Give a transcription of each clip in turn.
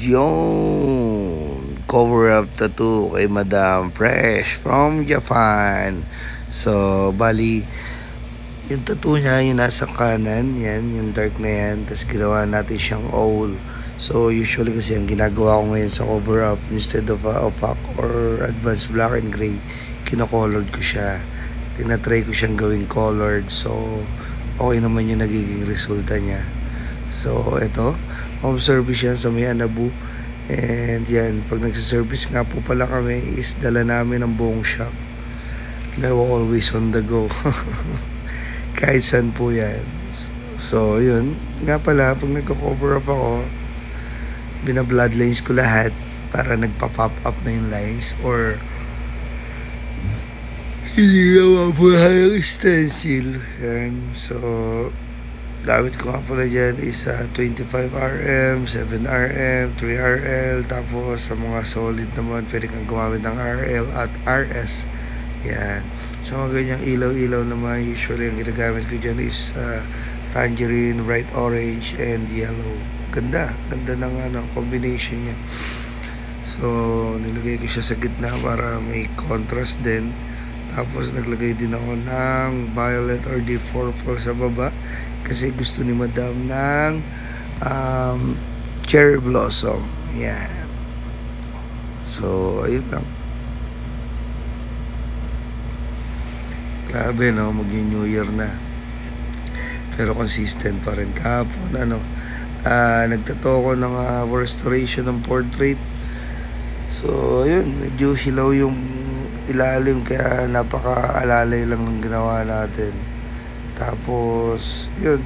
Yun, cover up tattoo kay Madam Fresh from Japan. So, bali, yung tattoo niya, yung nasa kanan, yan, yung dark na yan. Tapos ginawa natin siyang owl. So, usually kasi ang ginagawa ko ngayon sa cover up, instead of opaque or advanced black and gray, kinocolored ko siya. Tinatry ko siyang gawing colored. So, okay naman yung nagiging resulta niya. So, ito, home service yan sa may Anabu. And yan, pag nagsiservice nga po pala kami, is dala namin ang buong shop. Now, always on the go. Kahit saan po yan. So, yun. Nga pala, pag nagko-cover up ako, bina-bloodlines ko lahat para nagpa-pop up na yung lines or hindi gawa po yung stencil. Yan. So, gamit ko nga pala dyan is 25RM, 7RM, 3RL. Tapos sa mga solid naman, pwede kang gumamit ng RL at RS. Yan. So mga ganyang ilaw-ilaw naman, usually ang ginagamit ko dyan is tangerine, bright orange, and yellow. Ganda. Ganda ng combination niya. So nilagay ko siya sa gitna para may contrast din. Tapos naglagay din ako ng violet or deep purple sa baba. Kasi gusto ni Madam ng cherry blossom. Yan. So, ayun lang. Grabe, no? Mag-New Year na. Pero consistent pa rin. Kahapon, nagtato ko ng restoration ng portrait. So, ayun. Medyo hilaw yung ilalim. Kaya napaka-alalay lang ng ginawa natin. Tapos, yun.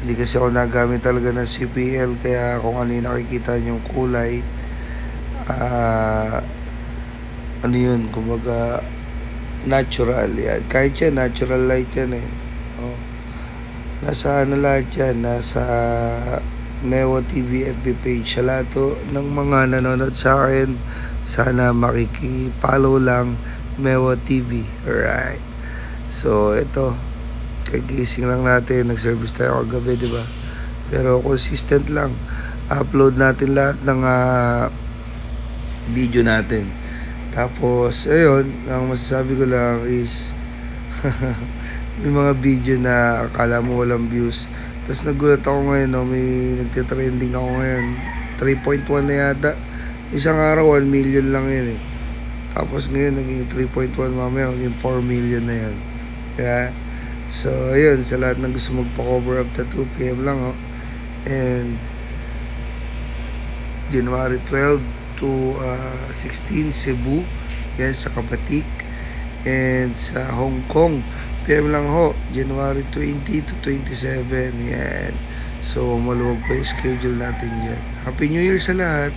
Hindi kasi ako nagamit talaga ng CPL. Kaya kung ano yung nakikita yung kulay, ano yun, kumbaga, natural yan. Kahit yan, natural light yan eh. Oh. Nasa lahat yan. Nasa Mewa TV FB page. Sa lahat ng mga nanonood sa akin, sana makikipollow lang Mewa TV. Alright. So, ito. Kagising lang natin. Nag-service tayo kagabi, diba? Pero consistent lang. Upload natin lahat ng video natin. Tapos, ayun. Ang masasabi ko lang is may mga video na akala mo walang views. Tapos nagulat ako ngayon, no? May nagtitrending ako ngayon. 3.1 na yata. Isang araw, 1 million lang yun eh. Tapos ngayon, naging 3.1, mamaya, naging 4 million na yan. Kaya, so, ayun, sa lahat ng gusto magpa-cover up tattoo, PM lang, oh. And, January 12 to 16, Cebu, yan, sa Kapatik. And, sa Hong Kong, PM lang, ho, January 20 to 27, yan. So, maluwag pa yung schedule natin dyan. Happy New Year sa lahat!